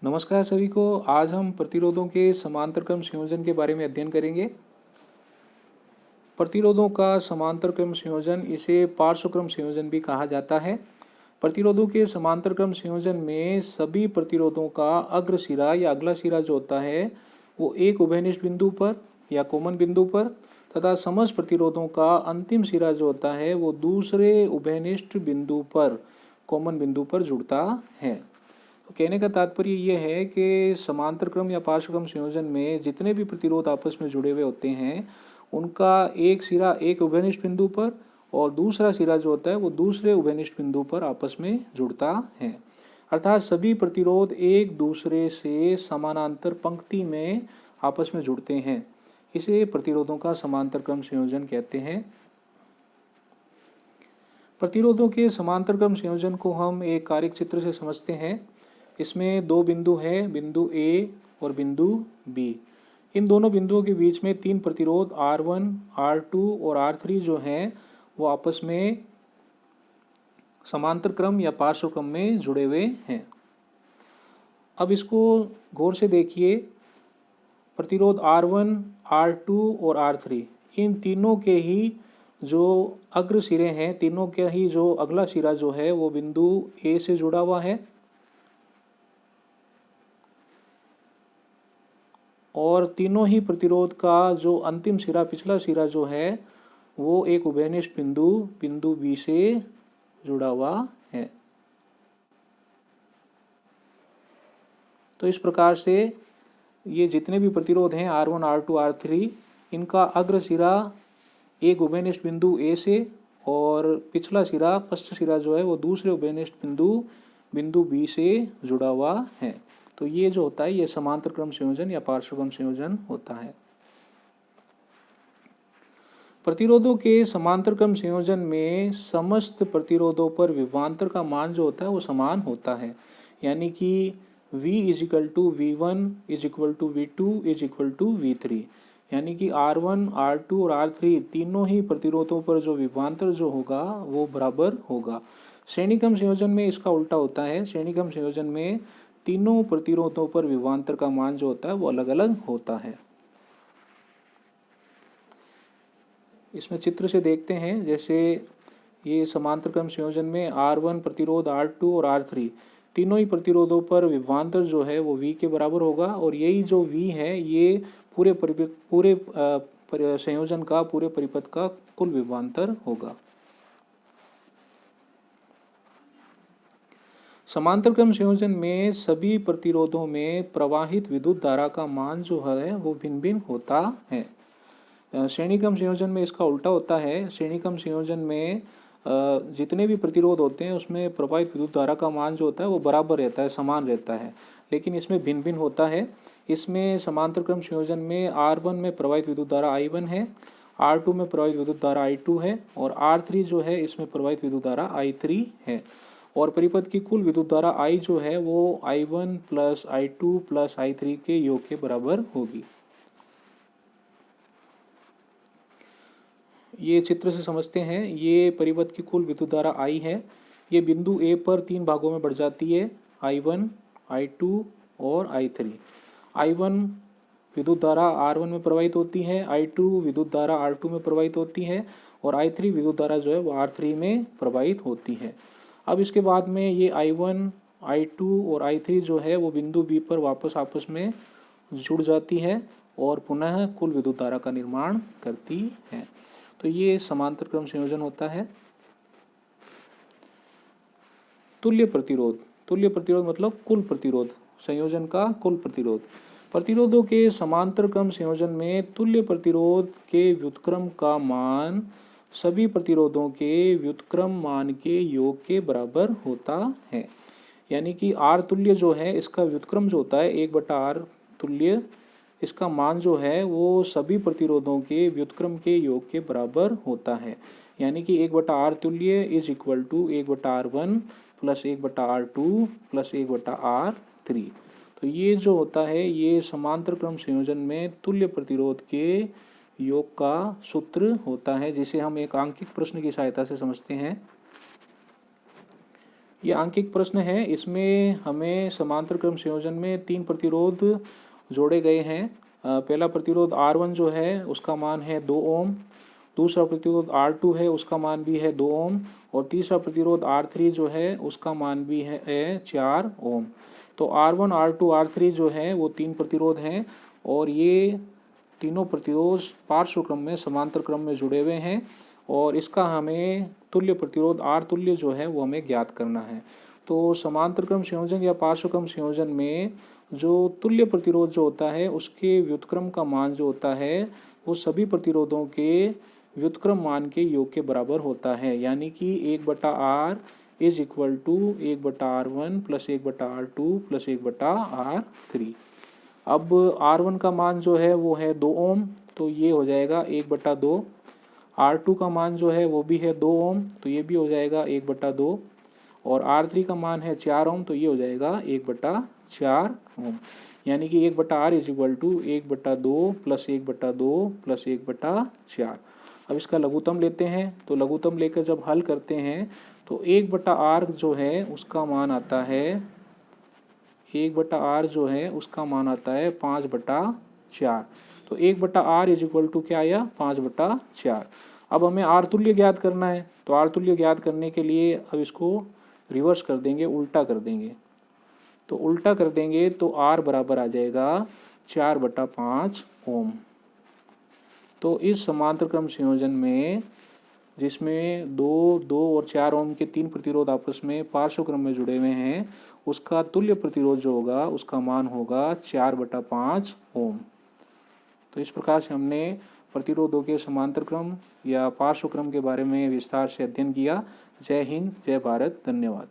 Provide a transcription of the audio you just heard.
नमस्कार सभी को। आज हम प्रतिरोधों के समांतर क्रम संयोजन के बारे में अध्ययन करेंगे। प्रतिरोधों का समांतर क्रम संयोजन, इसे पार्श्व क्रम संयोजन भी कहा जाता है। प्रतिरोधों के समांतर क्रम संयोजन में सभी प्रतिरोधों का अग्र सिरा या अगला सिरा जो होता है वो एक उभयनिष्ठ बिंदु पर या कॉमन बिंदु पर तथा समस्त प्रतिरोधों का अंतिम सिरा जो होता है वो दूसरे उभयनिष्ठ बिंदु पर कॉमन बिंदु पर जुड़ता है। तो कहने का तात्पर्य यह है कि समांतर क्रम या पार्श्व क्रम संयोजन में जितने भी प्रतिरोध आपस में जुड़े हुए होते हैं उनका एक सिरा एक उभयनिष्ठ बिंदु पर और दूसरा सिरा जो होता है वो दूसरे उभयनिष्ठ बिंदु पर आपस में जुड़ता है। अर्थात सभी प्रतिरोध एक दूसरे से समानांतर पंक्ति में आपस में जुड़ते हैं। इसे प्रतिरोधों का समांतर क्रम संयोजन कहते हैं। प्रतिरोधों के समांतर क्रम संयोजन को हम एक कार्यक चित्र से समझते हैं। इसमें दो बिंदु हैं, बिंदु ए और बिंदु बी। इन दोनों बिंदुओं के बीच में तीन प्रतिरोध R1, R2 और R3 जो हैं वो आपस में समांतर क्रम या पार्श्व क्रम में जुड़े हुए हैं। अब इसको गौर से देखिए। प्रतिरोध R1, R2 और R3, इन तीनों के ही जो अग्र सिरे हैं, तीनों के ही जो अगला सिरा जो है वो बिंदु ए से जुड़ा हुआ है और तीनों ही प्रतिरोध का जो अंतिम सिरा पिछला सिरा जो है वो एक उभयनिष्ठ बिंदु बी से जुड़ा हुआ है। तो इस प्रकार से ये जितने भी प्रतिरोध हैं R1, R2, R3, इनका अग्र सिरा एक उभयनिष्ठ बिंदु ए से और पिछला सिरा पश्च सिरा जो है वो दूसरे उभयनिष्ठ बिंदु बी से जुड़ा हुआ है। तो ये जो होता है ये समांतर क्रम संयोजन या पार्श्व क्रम संयोजन होता है। प्रतिरोधों के समांतर क्रम संयोजन में समस्त प्रतिरोधों पर विभवांतर का मान जो होता है वो समान होता है। यानी कि V = V1 = V2 = V3। यानी कि R1, R2 और R3 तीनों ही प्रतिरोधों पर जो विभवांतर जो होगा वो बराबर होगा। श्रेणी क्रम संयोजन में इसका उल्टा होता है। श्रेणी क्रम संयोजन में तीनों प्रतिरोधों पर विभवांतर का मान जो होता है वो अलग अलग होता है। इसमें चित्र से देखते हैं। जैसे ये समांतर क्रम संयोजन में R1 प्रतिरोध, R2 और R3 तीनों ही प्रतिरोधों पर विभवांतर जो है वो V के बराबर होगा और यही जो V है ये पूरे संयोजन का, पूरे परिपथ का कुल विभवांतर होगा। समांतर क्रम संयोजन में सभी प्रतिरोधों में प्रवाहित विद्युत धारा का मान जो है वो भिन्न भिन्न होता है। श्रेणी क्रम संयोजन में इसका उल्टा होता है। श्रेणी क्रम संयोजन में जितने भी प्रतिरोध होते हैं उसमें प्रवाहित विद्युत धारा का मान जो होता है वो बराबर रहता है, समान रहता है, लेकिन इसमें भिन्न भिन्न होता है। इसमें समांतर क्रम संयोजन में R1 में प्रवाहित विद्युत धारा I1 है, R2 में प्रवाहित विद्युत धारा I2 है और R3 जो है इसमें प्रवाहित विद्युत धारा I3 है और परिपथ की कुल विद्युत धारा I जो है वो I1 + I2 + I3 के योग के बराबर होगी। ये चित्र से समझते हैं। ये परिपथ की कुल विद्युत धारा I है। ये बिंदु ए पर तीन भागों में बढ़ जाती है, I1, I2 और I3। I1 विद्युत धारा R1 में प्रवाहित होती है, I2 विद्युत धारा R2 में प्रवाहित होती है और I3 विद्युत धारा जो है वो R3 में प्रवाहित होती है। अब इसके बाद में ये I1, I2 और I3 जो है वो बिंदु बी पर वापस आपस में जुड़ जाती है और पुनः कुल विद्युत धारा का निर्माण करती है। तो ये समांतर क्रम संयोजन होता है। तुल्य प्रतिरोध मतलब कुल प्रतिरोध, संयोजन का कुल प्रतिरोध। प्रतिरोधों के समांतर क्रम संयोजन में तुल्य प्रतिरोध के व्युत्क्रम का मान सभी प्रतिरोधों के व्युत्क्रम मान के योग के बराबर होता है। यानी कि R तुल्य जो है इसका व्युत्क्रम जो होता है 1/R तुल्य, इसका मान जो है वो सभी प्रतिरोधों के व्युत्क्रम के योग के बराबर होता है। यानी कि 1/R तुल्य = 1/R1 + 1/R2 + 1/R3। तो ये जो होता है ये समांतर क्रम संयोजन में तुल्य प्रतिरोध के योग का सूत्र होता है, जिसे हम एक आंकिक प्रश्न की सहायता से समझते हैं। ये आंकिक प्रश्न है। इसमें हमें समांतर क्रम संयोजन में 3 प्रतिरोध जोड़े गए हैं। पहला प्रतिरोध R1 जो है उसका मान है 2 ओम, दूसरा प्रतिरोध R2 है उसका मान भी है 2 ओम, और तीसरा प्रतिरोध R3 जो है उसका मान भी है 4 ओम। तो R1, R2, R3 जो है वो 3 प्रतिरोध हैं, और ये तीनों प्रतिरोध पार्श्व क्रम में समांतर क्रम में जुड़े हुए हैं, और इसका हमें तुल्य प्रतिरोध R तुल्य जो है वो हमें ज्ञात करना है। तो समांतर क्रम संयोजन या पार्श्व क्रम संयोजन में जो तुल्य प्रतिरोध जो होता है उसके व्युत्क्रम का मान जो होता है वो सभी प्रतिरोधों के व्युत्क्रम मान के योग के बराबर होता है, यानी कि 1/R is equal to 1/R1 plus 1/R2 plus 1/R3। अब R1 का मान जो है वो है 2 ओम, तो ये हो जाएगा 1/2। R2 का मान जो है वो भी है 2 ओम, तो ये भी हो जाएगा 1/2, और R3 का मान है 4 ओम, तो ये हो जाएगा 1/4 ओम, यानी कि 1/R is equal to 1/2 plus 1/2 plus 1/4। अब इसका लघुत्तम लेते हैं, तो लघुत्तम लेकर जब हल करते हैं तो 1/R जो है उसका मान आता है 1/R जो है उसका मान आता है 5/4। तो 1/R इज इक्वल टू क्या आया 5/4। अब हमें R तुल्य ज्ञात करना है, तो R तुल्य ज्ञात करने के लिए अब इसको रिवर्स कर देंगे, उल्टा कर देंगे। तो उल्टा कर देंगे तो R बराबर आ जाएगा 4/5 ओम। तो इस समांतर क्रम संयोजन में जिसमें 2 और 4 ओम के 3 प्रतिरोध आपस में पार्श्व क्रम में जुड़े हुए हैं, उसका तुल्य प्रतिरोध जो होगा उसका मान होगा 4/5 ओम। तो इस प्रकार से हमने प्रतिरोधों के समांतर क्रम या पार्श्व क्रम के बारे में विस्तार से अध्ययन किया। जय हिंद, जय भारत, धन्यवाद।